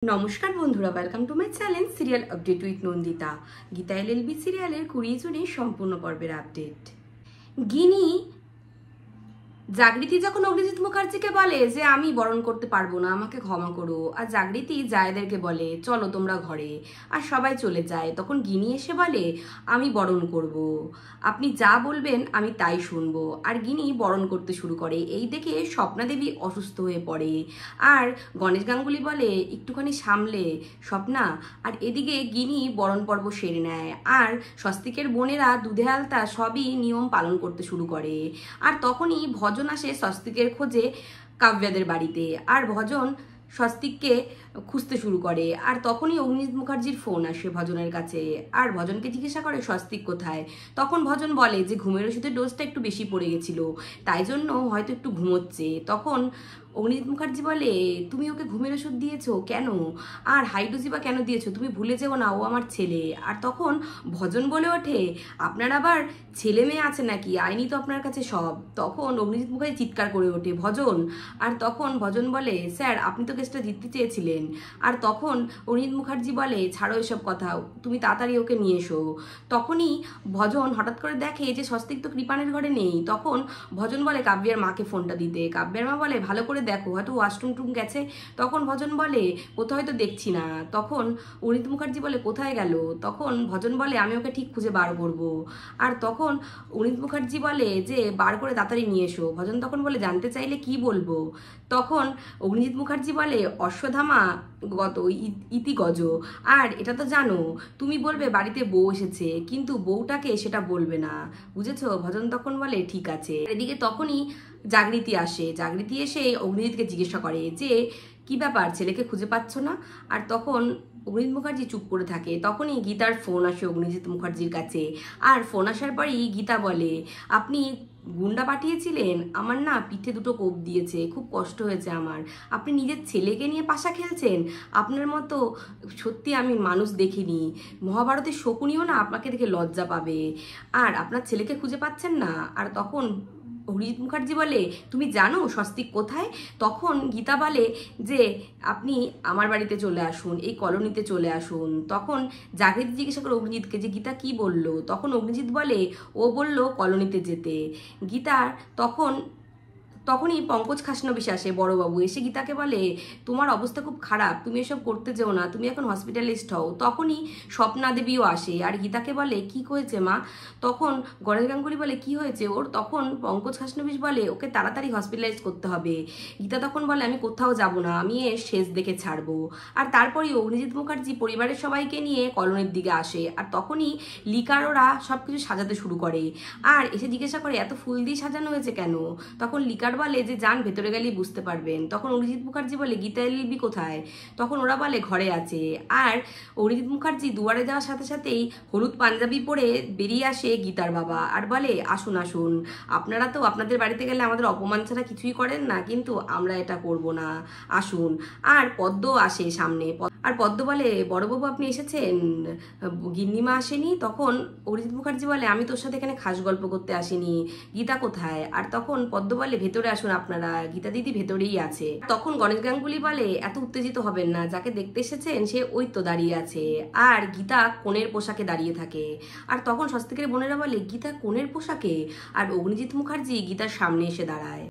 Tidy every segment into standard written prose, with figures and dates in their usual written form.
নমস্কার বন্ধুরা, welcome to my channel serial update with Nandita. Gita LLB সিরিয়ালের 20 জুনের সম্পূর্ণ পর্বের আপডেট। গিনি জাগৃতি যখন অগ্নিজিৎ মুখার্জিকে বলে যে আমি বরণ করতে পারবো না, আমাকে ক্ষমা করো, আর জাগৃতি জায়েদেরকে বলে চলো তোমরা ঘরে, আর সবাই চলে যায়, তখন গিনি এসে বলে আমি বরণ করব, আপনি যা বলবেন আমি তাই শুনবো। আর গিনি বরণ করতে শুরু করে। এই দেখে স্বপ্না দেবী অসুস্থ হয়ে পড়ে, আর গণেশ গাঙ্গুলি বলে একটুখানি সামলে স্বপ্না। আর এদিকে গিনি বরণ পর্ব সেরে নেয়, আর স্বস্তিকের বোনেরা দুধে আলতা সবই নিয়ম পালন করতে শুরু করে। আর তখনই ভজন আসে স্বস্তিকের খোঁজে কাব্যাদের বাড়িতে, আর ভজন স্বস্তিককে খুঁজতে শুরু করে। আর তখনই অগ্নিজিৎ মুখার্জির ফোন আসে ভজনের কাছে, আর ভজনকে জিজ্ঞাসা করে স্বস্তিক কোথায়। তখন ভজন বলে যে ঘুমের ওষুধের ডোজটা একটু বেশি পড়ে গেছিল, তাই জন্য হয়তো একটু ঘুমোচ্ছে। তখন অগ্নিজিৎ মুখার্জি বলে তুমি ওকে ঘুমের ওষুধ দিয়েছো কেন, আর হাইডোজি বা কেন দিয়েছো, তুমি ভুলে যেও না ও আমার ছেলে। আর তখন ভজন বলে ওঠে আপনার আবার ছেলে মেয়ে আছে নাকি, আইনি তো আপনার কাছে সব। তখন অগ্নিজিৎ মুখার্জি চিৎকার করে ওঠে ভজন। আর তখন ভজন বলে স্যার আপনি তো কেসটা জিততে চেয়েছিলেন। আর তখন অগ্নিজিৎ মুখার্জি বলে ছাড়ো এসব কথা, তুমি তাড়াতাড়ি ওকে নিয়ে এসো। তখনই ভজন হঠাৎ করে দেখে যে স্বস্তিক তো কৃপানের ঘরে নেই। তখন ভজন বলে কাব্যের মাকে ফোনটা দিতে। কাব্যের মা বলে ভালো করে দেখো, হয়তো ওয়াশরুম টুম গেছে। তখন ভজন বলে কোথাও হয়তো দেখছি না। তখন অগ্নিজিৎ মুখার্জি বলে কোথায় গেল। তখন ভজন বলে আমি ওকে ঠিক খুঁজে বার করব। আর তখন অগ্নিজিৎ মুখার্জি বলে যে বার করে তাড়াতাড়ি নিয়ে এসো। ভজন তখন বলে জানতে চাইলে কি বলবো। তখন অগ্নিজিৎ মুখার্জি বলে অশ্বত্থামা গত ইতি গজ, আর এটা তো জানো তুমি বলবে বাড়িতে বউ এসেছে, কিন্তু বউটাকে সেটা বলবে না, বুঝেছো। ভজন তখন বলে ঠিক আছে। এদিকে তখনই জাগৃতি আসে। জাগৃতি এসে অগ্নিজিৎকে জিজ্ঞাসা করে যে কি ব্যাপার ছেলেকে খুঁজে পাচ্ছ না। আর তখন অগ্নিজিৎ মুখার্জি চুপ করে থাকে। তখনই গীতার ফোন আসে অগ্নিজিৎ মুখার্জির কাছে। আর ফোন আসার পরই গীতা বলে আপনি গুন্ডা পাঠিয়েছিলেন, আমার না পিঠে দুটো কোপ দিয়েছে, খুব কষ্ট হয়েছে আমার। আপনি নিজের ছেলেকে নিয়ে পাশা খেলছেন, আপনার মতো সত্যি আমি মানুষ দেখিনি। মহাভারতের শকুনিও না আপনাকে দেখে লজ্জা পাবে, আর আপনার ছেলেকে খুঁজে পাচ্ছেন না। আর তখন অগ্নিজিৎ মুখার্জি বলে তুমি জানো স্বস্তিক কোথায়। তখন গীতা বলে যে আপনি আমার বাড়িতে চলে আসুন, এই কলোনিতে চলে আসুন। তখন জাগৃতি জিজ্ঞাসা করে অগ্নিজিৎকে যে গীতা কি বললো। তখন অগ্নিজিৎ বলে ও বলল কলোনিতে যেতে। গীতার তখনই পঙ্কজ খাসনবিশ আসে, বড়বাবু এসে গীতাকে বলে তোমার অবস্থা খুব খারাপ, তুমি এসব করতে যেও না, তুমি এখন হসপিটালিস্ট হও। তখনই স্বপ্না দেবীও আসে, আর গীতাকে বলে কি হয়েছে মা। তখন গণেশ গাঙ্গুলি বলে কি হয়েছে ওর। তখন পঙ্কজ খাসনবিশ বলে ওকে তাড়াতাড়ি হসপিটালাইজ করতে হবে। গীতা তখন বলে আমি কোথাও যাব না, আমি এর শেষ দেখে ছাড়বো। আর তারপরেই অগ্নিজিৎ মুখার্জি পরিবারের সবাইকে নিয়ে কলোনির দিকে আসে। আর তখনই লিকার ওরা সব কিছু সাজাতে শুরু করে, আর এসে জিজ্ঞাসা করে এত ফুল দিয়ে সাজানো হয়েছে কেন। তখন লিকার বলে যে যান ভেতরে গেলেই বুঝতে পারবেন। তখন অগ্নিজিৎ মুখার্জি বলে গীতা এলএলবি কোথায়। তখন ওরা বলে ঘরে আছে। আর অগ্নিজিৎ মুখার্জি দুয়ারে যাওয়ার সাথে সাথেই হলুদ পাঞ্জাবি পরে বেরিয়ে আসে গীতার বাবা, আর বলে আসুন আসুন, আপনারা তো আপনাদের বাড়িতে গেলে আমাদের অপমান ছাড়া কিছুই করেন না, কিন্তু আমরা এটা করব না, আসুন। আর পদ্ম আসে সামনে, আর পদ্ম বলে বড়বাবু আপনি এসেছেন, গিন্নিমা আসেনি। তখন অরিজিৎ মুখার্জি বলে আমি তোর সাথে এখানে খাস গল্প করতে আসিনি, গীতা কোথায়। আর তখন পদ্ম বলে ভেতরে আসুন আপনারা, গীতা দিদি ভেতরেই আছে। তখন গণেশ গাঙ্গুলি বলে এত উত্তেজিত হবেন না, যাকে দেখতে এসেছেন সে ওই তো দাঁড়িয়ে আছে। আর গীতা কোণের পোশাকে দাঁড়িয়ে থাকে। আর তখন স্বস্তিকের বোনেরা বলে গীতা কোণের পোশাকে। আর অগ্নিজিৎ মুখার্জি গীতার সামনে এসে দাঁড়ায়।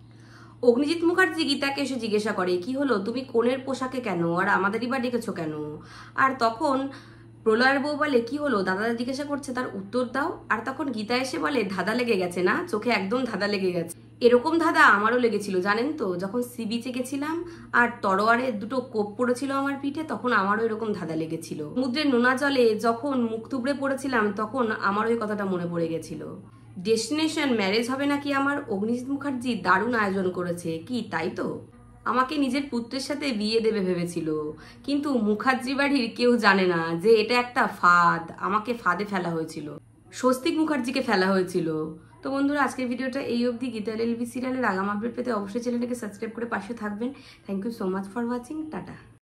অগ্নিজিৎ মুখার্জি গীতাকে এসে জিজ্ঞাসা করে কি হলো, তুমি কোণের পোশাকে কেন, আর আমাদেরই বা ডেকেছো কেন। আর তখন প্রলয়ের বউ বলে কি হলো, দাদা জিজ্ঞাসা করছে তার উত্তর দাও। আর তখন গীতা এসে বলে ধাঁধা লেগে গেছে না, চোখে একদম ধাঁধা লেগে গেছে। এরকম ধাঁধা আমারও লেগেছিল জানেন তো, যখন সি বিচে গেছিলাম আর তরোয়ারে দুটো কোপ পড়েছিল আমার পিঠে, তখন আমারও এরকম ধাঁধা লেগেছিল। সমুদ্রের নোনা জলে যখন মুখ থুবড়ে পড়েছিলাম, তখন আমারও এই কথাটা মনে পড়ে গেছিল। ডেস্টিনেশন ম্যারেজ হবে নাকি আমার, অগ্নিজিৎ মুখার্জি দারুণ আয়োজন করেছে কি, তাই তো। আমাকে নিজের পুত্রের সাথে বিয়ে দেবে ভেবেছিল, কিন্তু মুখার্জি বাড়ির কেউ জানে না যে এটা একটা ফাঁদ, আমাকে ফাঁদে ফেলা হয়েছিল, স্বস্তিক মুখার্জিকে ফেলা হয়েছিল। তো বন্ধুরা আজকের ভিডিওটা এই অবধি। গীতা এলএলবি সিরিয়ালের আগাম আপডেট পেতে অবশ্যই চ্যানেলটাকে সাবস্ক্রাইব করে পাশে থাকবেন। Thank you so much for watching, tata.